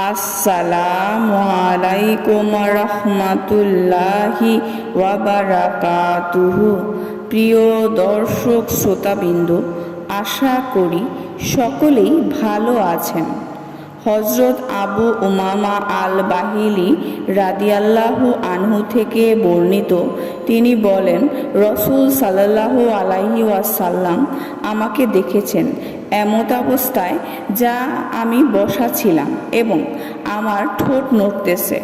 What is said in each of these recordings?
আসসালামু আলাইকুম রহমাতুল্লাহি ওয়া বারাকাতুহু। প্রিয় দর্শক শ্রোতাবৃন্দ, আশা করি সকলেই ভালো আছেন। হজরত আবু উমামা আল বাহিলি রাদিয়াল্লাহু আনহু থেকে বর্ণিত, তিনি বলেন, রসুল সাল্লাল্লাহু আলাইহি ওয়াসাল্লাম আমাকে দেখেছেন এমত অবস্থায় যা আমি বসা ছিলাম এবং আমার ঠোঁট নড়তেছে।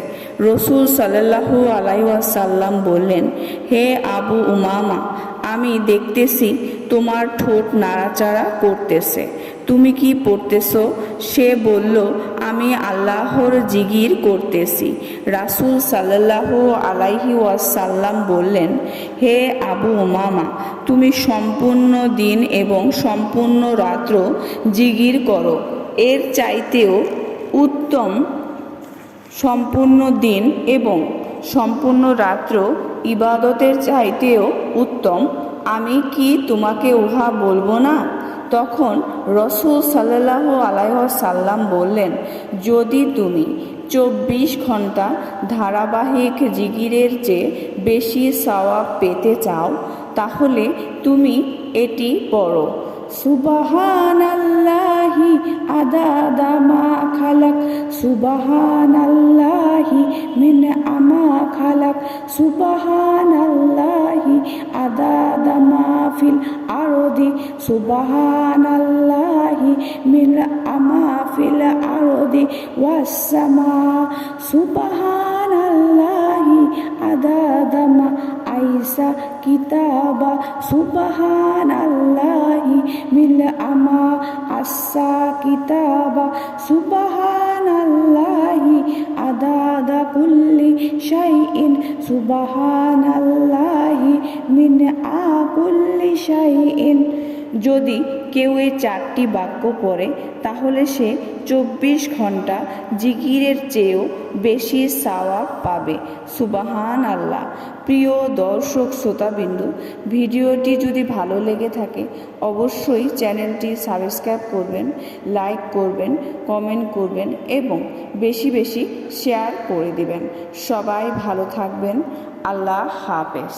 রসুল সাল্লাল্লাহু আলাইহি ওয়াসাল্লাম বললেন, হে আবু উমামা, আমি দেখতেছি তোমার ঠোঁট নাড়াচাড়া করতেছে, তুমি কি পড়তেছ? সে বলল, আমি আল্লাহর জিকির করতেছি। রাসূল সাল্লাল্লাহু আলাইহি ওয়াসাল্লাম বললেন, হে আবু উমামা, তুমি সম্পূর্ণ দিন এবং সম্পূর্ণ রাত্র জিকির করো, এর চাইতেও উত্তম সম্পূর্ণ দিন এবং সম্পূর্ণ রাত্র ইবাদতের চাইতেও উত্তম। আমি কি তোমাকে উহা বলবো না? তখন রসূল সাল্লাল্লাহু আলাইহি ওয়াসাল্লাম বললেন, যদি তুমি 24 ঘন্টা ধারাবাহিক জিকিরের চেয়ে বেশি সওয়াব পেতে চাও, তাহলে তুমি এটি পড়ো, সুবহানাল্লাহি আদাদা মা খালাক, সুবহানাল্লাহি মিন আমা খালাক, সুবহানাল্লাহি আদাদা মা ফিল আরদি, সুবহানাল্লাহি মিন আমা ফিল আরদি ওয়াস সামা, সুবহানাল্লাহি আদাদা মা আইসা কিতাবা, সুবহানাল্লাহি মিল আমা আসা কিতাবা, সুবহানাল্লাহি আদাদা কুল্লি শাইইন, সুবহানাল্লাহি মিন আ কুল্লি শাইইন। যদি কেউ এই 4টি বাক্য পড়ে, তাহলে সে 24 ঘন্টা জিকিরের চেয়েও বেশি সওয়াব পাবে। সুবহানাল্লাহ। প্রিয় দর্শক শ্রোতাবিন্দু, ভিডিওটি যদি ভালো লেগে থাকে অবশ্যই চ্যানেলটি সাবস্ক্রাইব করবেন, লাইক করবেন, কমেন্ট করবেন এবং বেশি বেশি শেয়ার করে দিবেন। সবাই ভালো থাকবেন। আল্লাহ হাফেজ।